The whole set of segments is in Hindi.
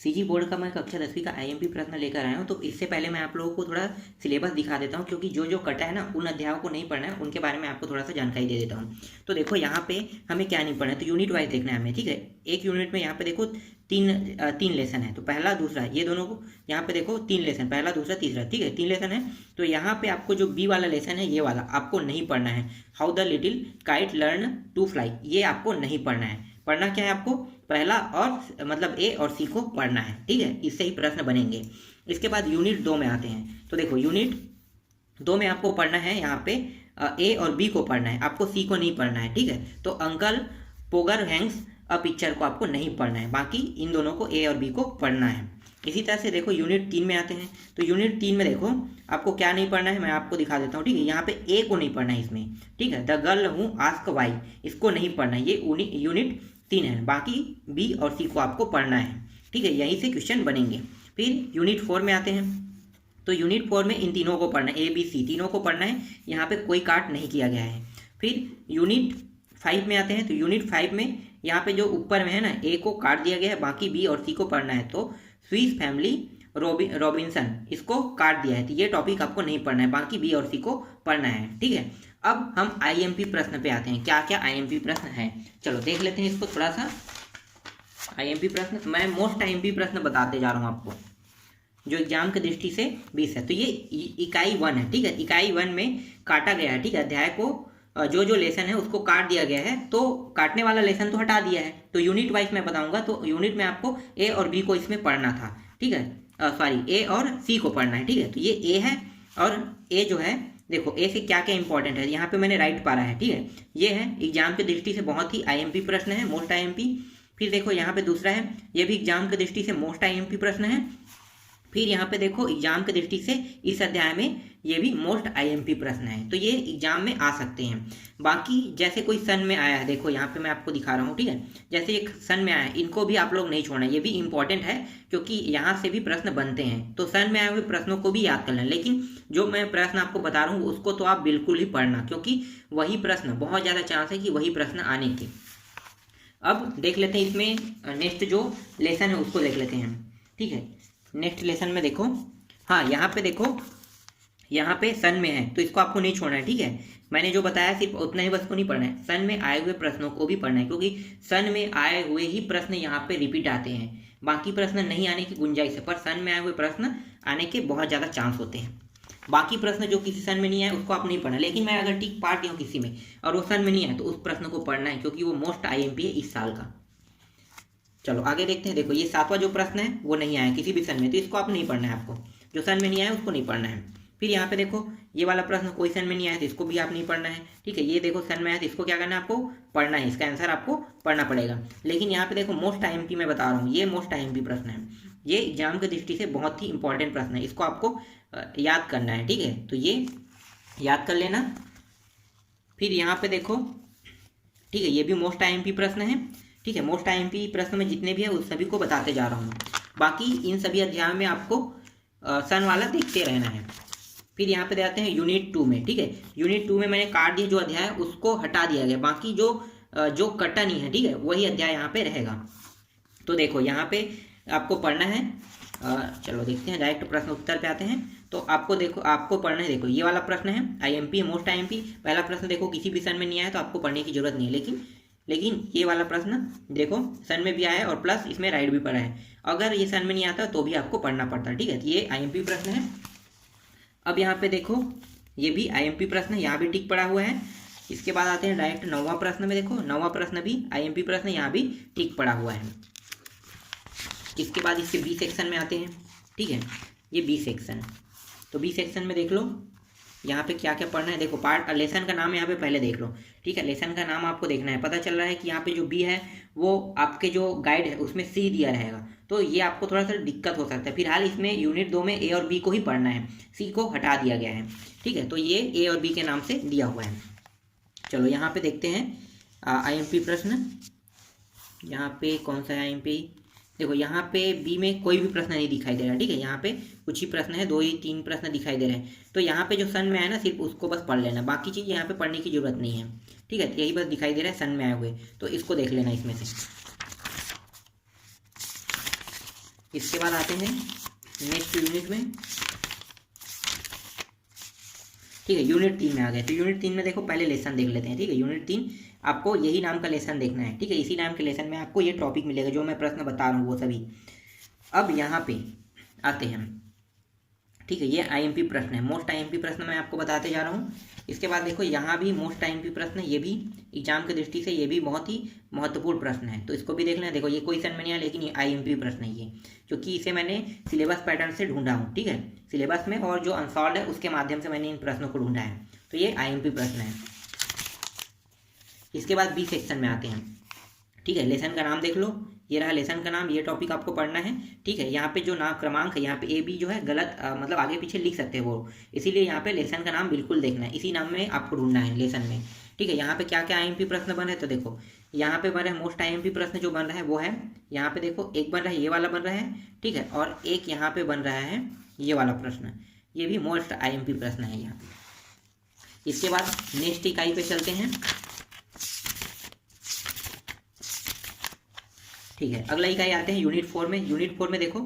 सीजी बोर्ड का मैं कक्षा 10वीं का आईएमपी प्रश्न लेकर आया हूँ। तो इससे पहले मैं आप लोगों को थोड़ा सिलेबस दिखा देता हूँ, क्योंकि जो जो कटा है ना उन अध्यायों को नहीं पढ़ना है, उनके बारे में आपको थोड़ा सा जानकारी दे देता हूँ। तो देखो यहाँ पे हमें क्या नहीं पढ़ना है, तो यूनिट वाइज देखना है हमें, ठीक है। एक यूनिट में यहाँ पे देखो तीन लेसन है, तो पहला दूसरा ये दोनों को यहाँ पे देखो 3 लेसन, पहला दूसरा तीसरा, ठीक है 3 लेसन है। तो यहाँ पे आपको जो बी वाला लेसन है ये वाला आपको नहीं पढ़ना है, how the little kite learn to fly, ये आपको नहीं पढ़ना है। पढ़ना क्या है आपको, पहला और मतलब ए और सी को पढ़ना है, ठीक है। इससे ही प्रश्न बनेंगे। इसके बाद यूनिट 2 में आते हैं। तो देखो यूनिट 2 में आपको पढ़ना है यहाँ पे ए और बी को पढ़ना है, आपको सी को नहीं पढ़ना है, ठीक है। तो अंकल पोगर हैंग्स अ पिक्चर को आपको नहीं पढ़ना है, बाकी इन दोनों को ए और बी को पढ़ना है। इसी तरह से देखो यूनिट 3 में आते हैं। तो यूनिट 3 में देखो आपको क्या नहीं पढ़ना है, मैं आपको दिखा देता हूँ, ठीक है। यहाँ पे ए को नहीं पढ़ना है इसमें, ठीक है। द गर्ल हूँ आस्क वाई, इसको नहीं पढ़ना है, ये यूनिट 3 है। बाकी बी और सी को आपको पढ़ना है, ठीक है। यहीं से क्वेश्चन बनेंगे। फिर यूनिट 4 में आते हैं। तो यूनिट 4 में इन तीनों को पढ़ना है, ए बी सी तीनों को पढ़ना है, यहाँ पे कोई काट नहीं किया गया है। फिर यूनिट 5 में आते हैं। तो यूनिट 5 में यहाँ पे जो ऊपर में है ना, ए को काट दिया गया है, बाकी बी और सी को पढ़ना है। तो स्विस फैमिली रॉबिन्सन, इसको काट दिया है, तो ये टॉपिक आपको नहीं पढ़ना है, बाकी बी और सी को पढ़ना है, ठीक है। अब हम आईएमपी प्रश्न पे आते हैं, क्या क्या आईएमपी प्रश्न है, चलो देख लेते हैं इसको थोड़ा सा। आईएमपी प्रश्न मैं मोस्ट आईएमपी प्रश्न बताते जा रहा हूँ आपको, जो एग्जाम की दृष्टि से 20 है। तो ये इकाई 1 है, ठीक है। इकाई 1 में काटा गया है, ठीक है। अध्याय को जो जो लेसन है उसको काट दिया गया है, तो काटने वाला लेसन तो हटा दिया है। तो यूनिट वाइज मैं बताऊंगा, तो यूनिट में आपको ए और बी को इसमें पढ़ना था, ठीक है। सॉरी, ए और सी को पढ़ना है, ठीक है। तो ये ए है, और ए जो है देखो ए से क्या क्या इंपॉर्टेंट है, यहाँ पे मैंने राइट पारा है, ठीक है। ये है एग्जाम की दृष्टि से बहुत ही आईएमपी प्रश्न है, मोस्ट आईएमपी। फिर देखो यहाँ पे दूसरा है, ये भी एग्जाम की दृष्टि से मोस्ट आईएमपी प्रश्न है। फिर यहाँ पे देखो एग्जाम की दृष्टि से इस अध्याय में ये भी मोस्ट आईएमपी प्रश्न है, तो ये एग्जाम में आ सकते हैं। बाकी जैसे कोई सन में आया है, देखो यहाँ पे मैं आपको दिखा रहा हूँ, ठीक है। जैसे एक सन में आया है, इनको भी आप लोग नहीं छोड़ना, ये भी इंपॉर्टेंट है, क्योंकि यहाँ से भी प्रश्न बनते हैं। तो सन में आए हुए प्रश्नों को भी याद कर लें, लेकिन जो मैं प्रश्न आपको बता रहा हूँ उसको तो आप बिल्कुल ही पढ़ना, क्योंकि वही प्रश्न, बहुत ज़्यादा चांस है कि वही प्रश्न आने के। अब देख लेते हैं इसमें नेक्स्ट जो लेसन है उसको देख लेते हैं, ठीक है। नेक्स्ट लेसन में देखो, हाँ यहाँ पे देखो, यहाँ पे सन में है तो इसको आपको नहीं छोड़ना है, ठीक है। मैंने जो बताया सिर्फ उतना ही बस को नहीं पढ़ना है, सन में आए हुए प्रश्नों को भी पढ़ना है, क्योंकि सन में आए हुए ही प्रश्न यहाँ पे रिपीट आते हैं, बाकी प्रश्न नहीं आने की गुंजाइश है, पर सन में आए हुए प्रश्न आने के बहुत ज़्यादा चांस होते हैं। बाकी प्रश्न जो किसी सन में नहीं आए उसको आप नहीं पढ़ना, लेकिन मैं अगर टिक पार दिया हूँ किसी में और वो सन में नहीं आए तो उस प्रश्न को पढ़ना है, क्योंकि वो मोस्ट आईएमपी है इस साल का। चलो आगे देखते हैं। देखो ये 7वां जो प्रश्न है वो नहीं आया किसी भी सन में, तो इसको आप नहीं पढ़ना है, आपको जो सन में नहीं आया उसको नहीं पढ़ना है। फिर यहाँ पे देखो ये वाला प्रश्न कोई सन में नहीं आया तो इसको भी आप नहीं पढ़ना है, ठीक है। ये देखो सन में आया तो इसको क्या करना है, आपको पढ़ना है, इसका आंसर आपको पढ़ना पड़ेगा। लेकिन यहाँ पे देखो मोस्ट आईएमपी मैं बता रहा हूँ, ये मोस्ट आईएमपी प्रश्न है, ये एग्जाम की दृष्टि से बहुत ही इंपॉर्टेंट प्रश्न है, इसको आपको याद करना है, ठीक है। तो ये याद कर लेना। फिर यहाँ पे देखो, ठीक है, ये भी मोस्ट आईएमपी प्रश्न है, ठीक है। मोस्ट आईएमपी प्रश्न में जितने भी है उस सभी को बताते जा रहा हूँ। बाकी इन सभी अध्यायों में आपको सन वाला देखते रहना है। फिर यहाँ पे आते हैं यूनिट 2 में, ठीक है। यूनिट 2 में मैंने काट दिया जो अध्याय उसको हटा दिया गया, बाकी जो कटा नहीं है, ठीक है, वही अध्याय यहाँ पे रहेगा। तो देखो यहाँ पे आपको पढ़ना है, चलो देखते हैं, डायरेक्ट प्रश्न उत्तर पे आते हैं। तो आपको देखो आपको पढ़ना है, देखो ये वाला प्रश्न है आईएमपी मोस्ट आईएमपी। पहला प्रश्न देखो किसी भी सन में नहीं आया तो आपको पढ़ने की जरूरत नहीं है, लेकिन ये वाला प्रश्न देखो सन में भी आया है और प्लस इसमें राइट भी पड़ा है, अगर ये सन में नहीं आता तो भी आपको पढ़ना पड़ता है, ठीक है। तो ये आईएमपी प्रश्न है। अब यहाँ पे देखो ये भी आईएमपी प्रश्न है, यहाँ भी टिक पड़ा हुआ है। इसके बाद आते हैं डायरेक्ट 9वां प्रश्न में, देखो 9वां प्रश्न भी आईएमपी प्रश्न, यहाँ भी टिक पड़ा हुआ है। इसके बाद इसके बी सेक्शन में आते हैं, ठीक है, ये बी सेक्शन। तो बी सेक्शन में देख लो यहाँ पे क्या क्या पढ़ना है। देखो पार्ट लेसन का नाम यहाँ पे पहले देख लो, ठीक है। लेसन का नाम आपको देखना है, पता चल रहा है कि यहाँ पे जो बी है वो आपके जो गाइड है उसमें सी दिया रहेगा, तो ये आपको थोड़ा सा दिक्कत हो सकता है। फिलहाल इसमें यूनिट 2 में ए और बी को ही पढ़ना है, सी को हटा दिया गया है, ठीक है। तो ये ए और बी के नाम से दिया हुआ है। चलो यहाँ पे देखते हैं आईएमपी प्रश्न, यहाँ पे कौन सा है आईएमपी। देखो यहाँ पे बी में कोई भी प्रश्न नहीं दिखाई दे रहा, ठीक है। यहाँ पे कुछ ही प्रश्न है, 2 ही 3 प्रश्न दिखाई दे रहे हैं। तो यहाँ पे जो सन में आया ना सिर्फ उसको बस पढ़ लेना, बाकी चीज़ यहाँ पे पढ़ने की जरूरत नहीं है, ठीक है। यही बस दिखाई दे रहा है सन में आए हुए, तो इसको देख लेना इसमें से। इसके बाद आते हैं नेक्स्ट यूनिट में, ठीक है। यूनिट 3 में आ गए। तो यूनिट 3 में देखो पहले लेसन देख लेते हैं, ठीक है। यूनिट 3 आपको यही नाम का लेसन देखना है, ठीक है। इसी नाम के लेसन में आपको ये टॉपिक मिलेगा जो मैं प्रश्न बता रहा हूँ वो सभी। अब यहाँ पे आते हैं, ठीक है। ये आईएमपी प्रश्न है, मोस्ट आईएमपी प्रश्न मैं आपको बताते जा रहा हूँ। इसके बाद देखो यहाँ भी मोस्ट आईएमपी प्रश्न है, ये भी एग्जाम की दृष्टि से ये भी बहुत ही महत्वपूर्ण प्रश्न है, तो इसको भी देख लें। देखो ये क्वेश्चन में नहीं आया लेकिन ये आईएमपी प्रश्न है ये, क्योंकि इसे मैंने सिलेबस पैटर्न से ढूंढा हूँ, ठीक है। सिलेबस में और जो अनसॉल्व है उसके माध्यम से मैंने इन प्रश्नों को ढूंढा है, तो ये आईएमपी प्रश्न है। इसके बाद बी सेक्शन में आते हैं, ठीक है। लेसन का नाम देख लो, ये रहा लेसन का नाम, ये टॉपिक आपको पढ़ना है, ठीक है। यहाँ पे जो नाम क्रमांक है यहाँ पे ए बी जो है गलत मतलब आगे पीछे लिख सकते हैं वो, इसीलिए यहाँ पे लेसन का नाम बिल्कुल देखना है, इसी नाम में आपको ढूंढना है लेसन में, ठीक है। यहाँ पे क्या क्या आईएमपी प्रश्न बन रहे हैं तो देखो यहाँ पे बन रहा है मोस्ट आईएमपी प्रश्न जो बन रहा है वो है, यहाँ पे देखो एक बन रहा है ये वाला बन रहा है, ठीक है। और एक यहाँ पे बन रहा है ये वाला प्रश्न, ये भी मोस्ट आईएमपी प्रश्न है यहाँ पे। इसके बाद नेक्स्ट इकाई पे चलते हैं, ठीक है। अगला इकाई आते हैं यूनिट 4 में। यूनिट 4 में देखो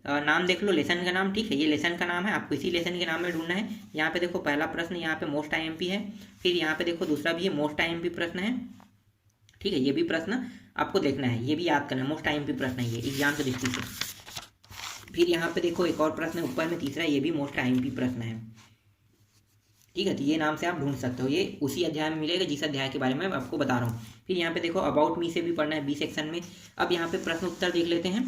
नाम देख लो, लेसन का नाम, ठीक है। ये लेसन का नाम है, आपको इसी लेसन के नाम में ढूंढना है। यहाँ पे देखो पहला प्रश्न यहाँ पे मोस्ट आईएमपी है, फिर यहाँ पे देखो दूसरा भी है मोस्ट आईएमपी प्रश्न है, ठीक है। ये भी प्रश्न आपको देखना है, ये भी याद करना है, मोस्ट आईएमपी प्रश्न है ये एग्जाम की दृष्टि से। फिर यहाँ पे देखो एक और प्रश्न है ऊपर में तीसरा, ये भी मोस्ट आईएमपी प्रश्न है, ठीक है। तो ये नाम से आप ढूंढ सकते हो, ये उसी अध्याय में मिलेगा जिस अध्याय के बारे में मैं आपको बता रहा हूँ। फिर यहाँ पे देखो अबाउट मी से भी पढ़ना है बी सेक्शन में। अब यहाँ पे प्रश्न उत्तर देख लेते हैं,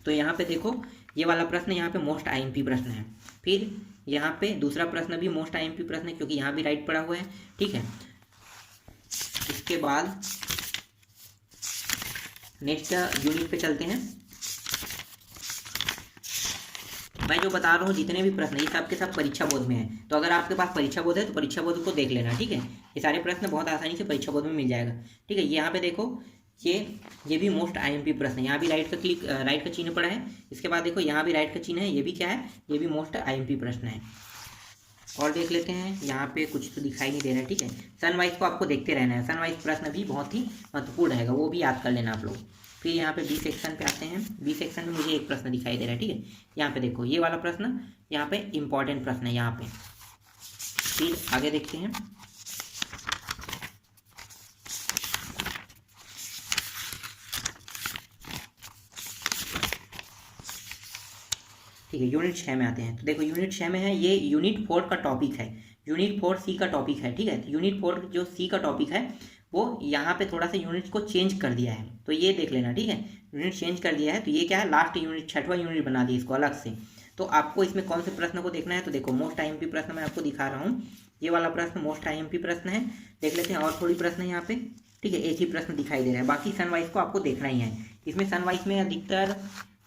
तो यहाँ पे देखो ये वाला प्रश्न यहाँ पे मोस्ट आईएमपी प्रश्न है। फिर यहाँ पे दूसरा प्रश्न भी मोस्ट आईएमपी प्रश्न है क्योंकि यहाँ भी राइट पड़ा हुआ है, ठीक है। इसके बाद नेक्स्ट यूनिट पे चलते हैं। मैं जो बता रहा हूँ जितने भी प्रश्न ये सब के सब परीक्षा बोध में है, तो अगर आपके पास परीक्षा बोध है तो परीक्षा बोध को देख लेना, ठीक है। ये सारे प्रश्न बहुत आसानी से परीक्षा बोध में मिल जाएगा, ठीक है। यहाँ पे देखो ये भी मोस्ट आईएमपी प्रश्न है, यहाँ भी राइट का चिन्ह पड़ा है। इसके बाद देखो यहाँ भी राइट का चिन्ह है, ये भी क्या है, ये भी मोस्ट आईएमपी प्रश्न है। और देख लेते हैं, यहाँ पे कुछ तो दिखाई नहीं दे रहा है, ठीक है। सनवाइज को आपको देखते रहना है, सनवाइज प्रश्न भी बहुत ही महत्वपूर्ण रहेगा, वो भी याद कर लेना आप लोग। फिर यहाँ पे बी सेक्शन पे आते हैं। बी सेक्शन में मुझे एक प्रश्न दिखाई दे रहा है, ठीक है। यहाँ पे देखो ये वाला प्रश्न यहाँ पे इंपॉर्टेंट प्रश्न है यहाँ पे। फिर आगे देखते हैं, ठीक है। यूनिट 6 में आते हैं, तो देखो यूनिट 6 में है, ये यूनिट 4 का टॉपिक है, यूनिट 4 सी का टॉपिक है, ठीक है। तो यूनिट 4 जो सी का टॉपिक है वो यहाँ पे थोड़ा सा यूनिट को चेंज कर दिया है, तो ये देख लेना, ठीक है। यूनिट चेंज कर दिया है तो ये क्या है, लास्ट यूनिट 6वां यूनिट बना दिया इसको अलग से। तो आपको इसमें कौन से प्रश्न को देखना है, तो देखो मोस्ट आईएमपी प्रश्न मैं आपको दिखा रहा हूँ, ये वाला प्रश्न मोस्ट आईएमपी प्रश्न है, देख लेते हैं। और थोड़ी प्रश्न है यहाँ पे, ठीक है, एक ही प्रश्न दिखाई दे रहा है, बाकी सनवाइज को आपको देखना ही है। इसमें सनवाइज में अधिकतर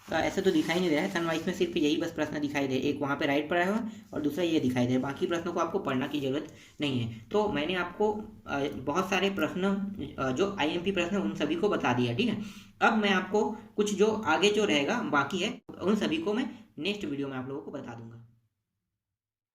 ऐसे तो दिखाई नहीं दे रहा है, सनवाइज में सिर्फ यही बस प्रश्न दिखाई दे, एक वहाँ पे राइट पड़ा है और दूसरा ये दिखाई दे, बाकी प्रश्नों को आपको पढ़ना की जरूरत नहीं है। तो मैंने आपको बहुत सारे प्रश्न जो आईएमपी प्रश्न उन सभी को बता दिया, ठीक है। अब मैं आपको कुछ जो आगे जो रहेगा बाकी है उन सभी को मैं नेक्स्ट वीडियो में आप लोगों को बता दूंगा।